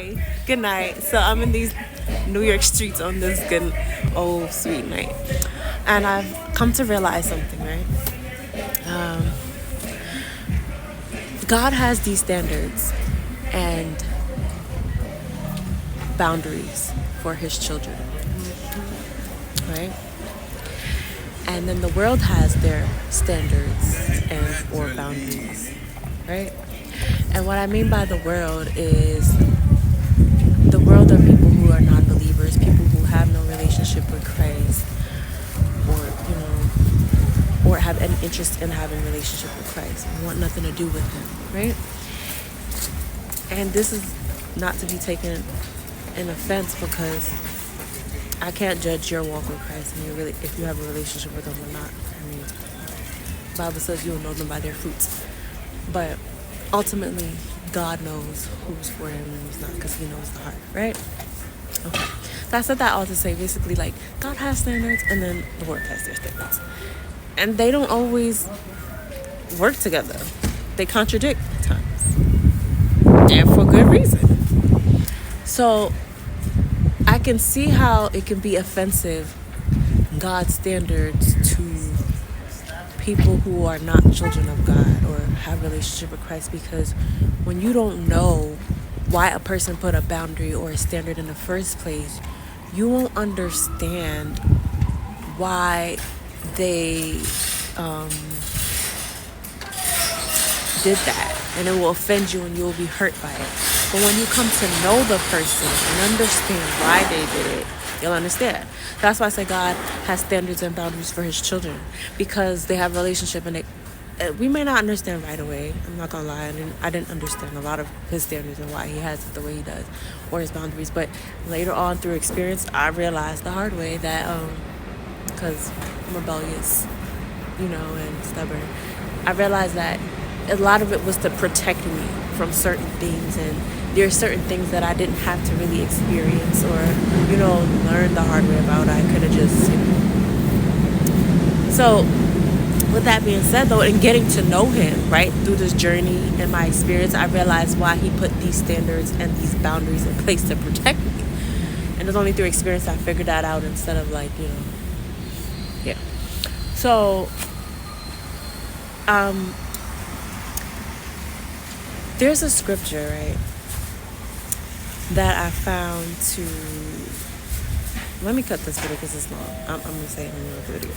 Hey, good night. So I'm in these New York streets on this good old sweet night. And I've come to realize something, right? God has these standards and boundaries for his children, right? And then the world has their standards and or boundaries, right? And what I mean by the world is the world are people who are non-believers, people who have no relationship with Christ, or or have any interest in having a relationship with Christ and want nothing to do with him, right? And this is not to be taken in offense, because I can't judge your walk with Christ and if you have a relationship with him or not. I mean, the Bible says you'll know them by their fruits. But ultimately, God knows who's for him and who's not, because he knows the heart, right? Okay. So I said that all to say, basically, like, God has standards and then the world has their standards. And they don't always work together. They contradict at times. And for good reason. So I can see how it can be offensive, God's standards, to people who are not children of God or have a relationship with Christ, because when you don't know why a person put a boundary or a standard in the first place, you won't understand why they did that, and it will offend you and you will be hurt by it. But when you come to know the person and understand why they did it, you'll understand. That's why I say God has standards and boundaries for his children, because they have a relationship, and we may not understand right away. I'm not gonna lie, I didn't understand a lot of his standards and why he has it the way he does, or his boundaries. But later on, through experience, I realized the hard way that because I'm rebellious, and stubborn, I realized that a lot of it was to protect me from certain things, and there are certain things that I didn't have to really experience or learn the hard way about. I could have just So with that being said, though, in getting to know him, right, through this journey and my experience, I realized why he put these standards and these boundaries in place to protect me. And it's only through experience I figured that out, instead of yeah. So there's a scripture, right, that I found to... Let me cut this video because it's long. I'm going to say it in the video.